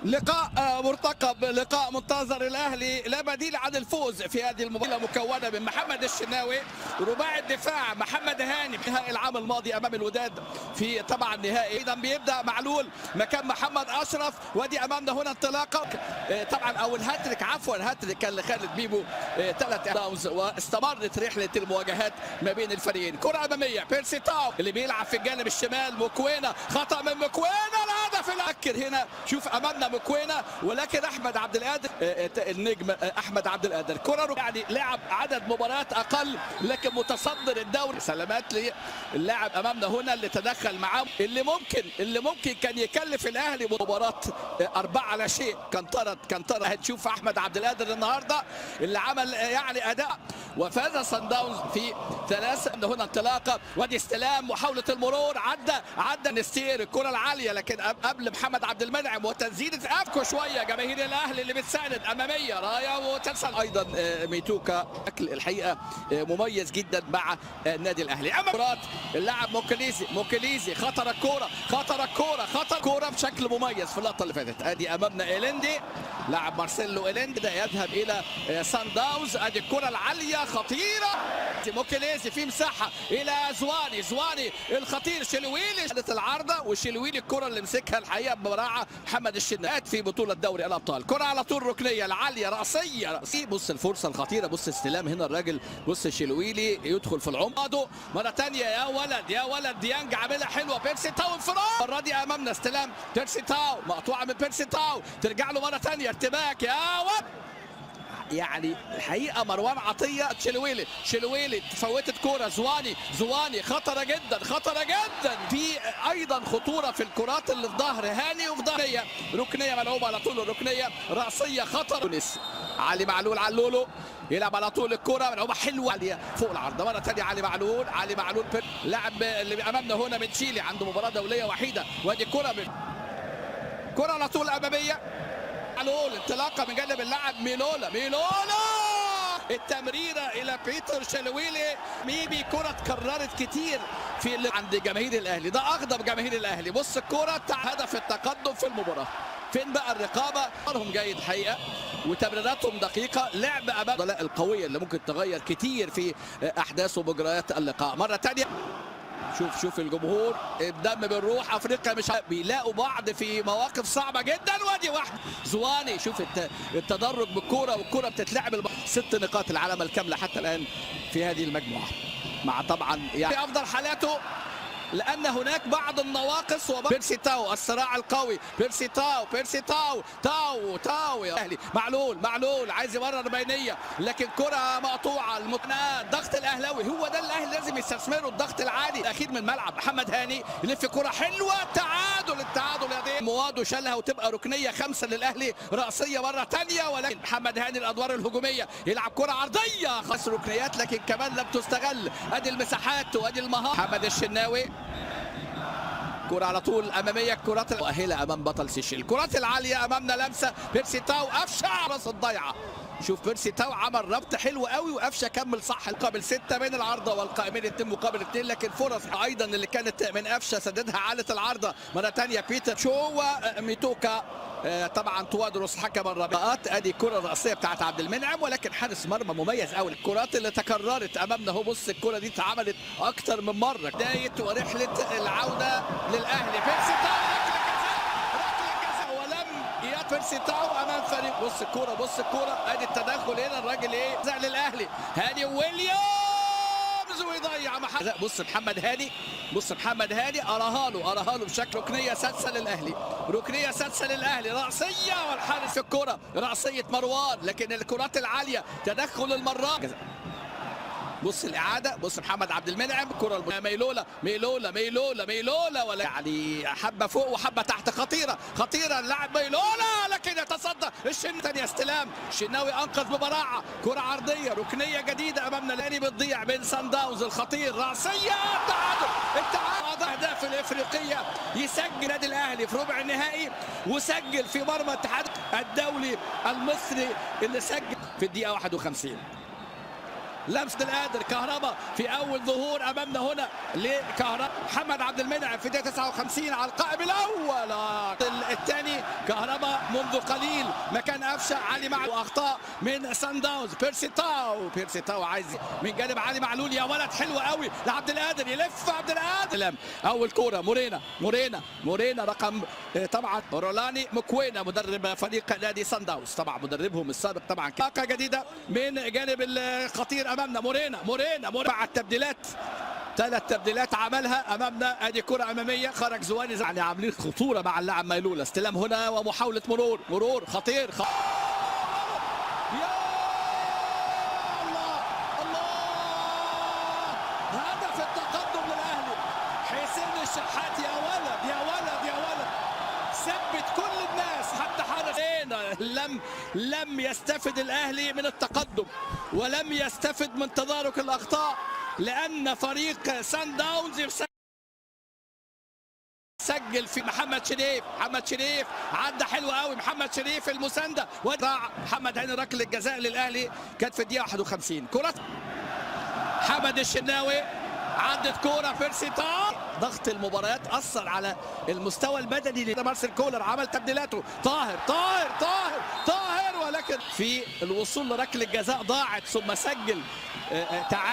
لقاء مرتقب، لقاء منتظر. الاهلي لا بديل عن الفوز في هذه المباراه مكونه من محمد الشناوي، رباعي الدفاع محمد هاني في نهائي العام الماضي امام الوداد في طبعا نهائي. ايضا بيبدا معلول مكان محمد اشرف، ودي امامنا هنا انطلاقه طبعا او الهاتريك، عفوا الهاتريك كان لخالد بيبو، 3 داونز، واستمرت رحله المواجهات ما بين الفريقين. كره اماميه بيرسي تاو اللي بيلعب في الجانب الشمال، مكوينه خطا من مكوينه، الهدف الاخير هنا. شوف امامنا مكوينه، ولكن احمد عبد القادر النجم احمد عبد القادر كره يعني لعب عدد مباريات اقل لكن متصدر الدوري. سلامات للاعب امامنا هنا اللي تدخل معاه، اللي ممكن كان يكلف الاهلي مباراه 4-0. كان طرد. هنشوف احمد عبد القادر النهارده اللي عمل يعني اداء، وفاز صن داونز في 3. هنا انطلاقه، وادي استلام، محاوله المرور، عدى نستير الكره العاليه، لكن قبل محمد عبد المنعم وتسديده افكو شويه. جماهير الاهلي اللي بتساند اماميه رايه وترسل ايضا ميتوكا شكل الحقيقه مميز جدا مع النادي الاهلي. اما كرات اللاعب موكليزي خطر الكوره بشكل مميز في اللقطه اللي فاتت. ادي امامنا ايلندي، لاعب مارسيلو ايلندي ده يذهب الى صن داونز. ادي الكره العاليه خطيره، موكليزي في مساحه الى زواني الخطير، شلويلي العارضه، وشلويلي الكره اللي مسكها الحقيقه ببراعه محمد الشناوي في بطوله دوري الابطال. كره على طول ركنيه العاليه راسيه. بص الفرصه الخطيره، بص استلام هنا الراجل، بص شلويلي يدخل في العمق مره ثانيه. يا ولد ديانج عاملها حلوه. بيرسي تاو انفراد، المره دي امامنا استلام بيرسي تاو، مقطوعه من بيرسي تاو، ترجع له مره ثانيه ارتباك يا ولد. يعني الحقيقه مروان عطيه شلويلي فوتت كوره. زواني خطره جدا. في ايضا خطوره في الكرات اللي في ظهر هاني وفي ظهر ركنيه ملعوبه على طول، الركنيه راسيه خطر. علي معلول يلعب على طول الكره ملعوبه حلوه عاليه فوق العرض مره ثانيه. علي معلول لاعب اللي امامنا هنا من تشيلي، عنده مباراه دوليه وحيده. وادي كره على طول اماميه معلول، انطلاقه من جانب اللاعب ميلولا التمريره الى بيتر شلويلي. ميبي كره اتكررت كتير في عند جماهير الاهلي، ده اغضب جماهير الاهلي. بص الكره بتاع هدف التقدم في المباراه، فين بقى الرقابه؟ قرارهم جيد حقيقه وتمريراتهم دقيقه، لعب امام القويه اللي ممكن تغير كتير في احداث ومجريات اللقاء. مره ثانيه شوف الجمهور الدم بالروح. افريقيا مش بيلاقوا بعض في مواقف صعبه جدا. وادي واحد زواني، شوف التدرج بالكوره، والكوره بتتلعب 6 نقاط العلامه الكامله حتى الان في هذه المجموعه، مع طبعا يعني افضل حالاته لان هناك بعض النواقص. بيرسي تاو الصراع القوي، بيرسي تاو يا اهلي. معلول عايز يمرر بينيه، لكن كره مقطوعه. ضغط الاهلاوي هو ده الاهلي لازم يستثمره، الضغط العالي الاخير من الملعب. محمد هاني يلف كره حلوه، التعادل يا دي موادو شالها وتبقى ركنيه 5 للاهلي راسيه مره ثانيه. ولكن محمد هاني الادوار الهجوميه يلعب كره عرضيه، خاص ركنيات لكن كمان لم تستغل. ادي المساحات وادي المهاره. محمد الشناوي كرة على طول أمامية، الكرات المؤهلة أمام بطل سيشيل. الكرات العالية أمامنا لمسة بيرسي تاو، قفشة راس الضيعة. شوف بيرسي تاو عمل ربط حلو قوي، وقفشه كمل صح. مقابل 6 بين العارضه والقائمين 2 مقابل 2، لكن فرص ايضا اللي كانت من قفشه سددها عالة العارضه مره ثانيه. بيتر شو ميتوكا طبعا توادرس حكم الرابطات. ادي الكره الراسيه بتاعت عبد المنعم، ولكن حارس مرمى مميز قوي. الكرات اللي تكررت امامنا اهو، بص الكره دي اتعملت اكتر من مره. بدايه ورحله العوده للاهلي. بيرسي تاو بيرسي تاو امام فريق. بص الكوره ادي التدخل هنا، الراجل زعل الاهلي. هاني ويليامز ويضيع محل. بص محمد هاني اراها له بشكل ركنيه سادسه للاهلي راسيه، والحارس في الكوره راسيه مروان، لكن الكرات العاليه تدخل المرات. بص الاعاده، بص محمد عبد المنعم، الكره ميلولا ولا يعني حبه فوق وحبه تحت. خطيره اللاعب ميلولا، لكن يتصدى ثانيه استلام. الشناوي انقذ ببراعه، كره عرضيه ركنيه جديده امامنا. الثاني بتضيع بين صن داونز، الخطير راسيه، التعادل. اهداف الافريقيه يسجل النادي الاهلي في ربع النهائي، وسجل في مرمى الاتحاد الدولي المصري اللي سجل في الدقيقه 51. لمس القادر كهربا في اول ظهور امامنا هنا لكهربا. محمد عبد المنعم في دقيقه 59 على القائم الاول. الثاني كهربا منذ قليل مكان قفشه، علي مع اخطاء من سان داونز. بيرسي تاو عايز من جانب علي معلول، يا ولد حلو قوي لعبد القادر، يلف عبد القادر. اول كوره مورينا رقم طبعا رولاني مكوينا مدرب فريق نادي سان داونز، طبعا مدربهم السابق. طبعا طاقه جديده من جانب الخطير امامنا مورينا مع التبديلات، 3 تبديلات عملها امامنا. ادي كره اماميه خرج زواني، يعني عاملين خطوره مع اللاعب ميلولا. استلام هنا ومحاوله مرور خطير يا الله هدف التقدم للاهلي. حسين الشحات يا ولد ثبت كل الناس حتى حارس. لم يستفد الاهلي من التقدم ولم يستفد من تدارك الاخطاء، لان فريق سان داونز سجل في محمد شريف عدى حلو قوي. محمد شريف المسانده وضع محمد هاني ركله الجزاء للاهلي كانت في الدقيقه 51. كره حمد الشناوي، عدت كوره بيرسي تاو. ضغط المباريات اثر على المستوى البدني لمارسيل كولر، عمل تبديلاته. طاهر ولكن في الوصول لركله الجزاء ضاعت، ثم سجل تعادل.